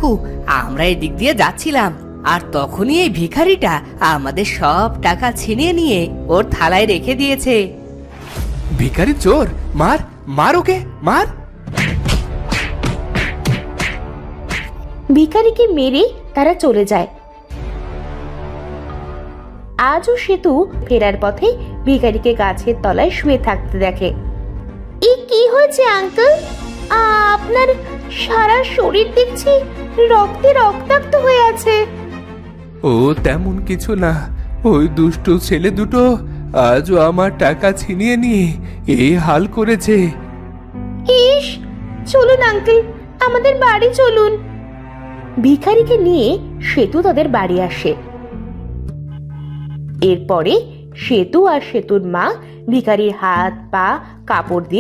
কাকু, আমরা এদিক দিয়ে যাচ্ছিলাম, আর তখনই এই ভিখারিটা আমাদের সব টাকা ছিনিয়ে নিয়ে ওর থালায় রেখে দিয়েছে। ভিখারি চোর, মার মার ওকে, মার। ভিখারিকে মেরে তারা চলে যায়। আজও সেতু ফেরার পথে ভিখারিকে গাছের তলায় শুয়ে থাকতে দেখে। এই কি হয়েছে আঙ্কেল? আপনার সারা শরীর দেখছি রক্তে রক্তাক্ত হয়ে আছে। ও তেমন কিছু না, ওই দুষ্টু ছেলে দুটো আজও আমার টাকা ছিনিয়ে নিয়ে এই হাল করেছে। ইস, চলুন আঙ্কেল, আমাদের বাড়ি চলুন। ভিখারিকে নিয়ে সেতু তাদের বাড়ি আসে। এরপরে সেতু আর সেতুর মা ভিখারির হাত পা কাপড় দিয়ে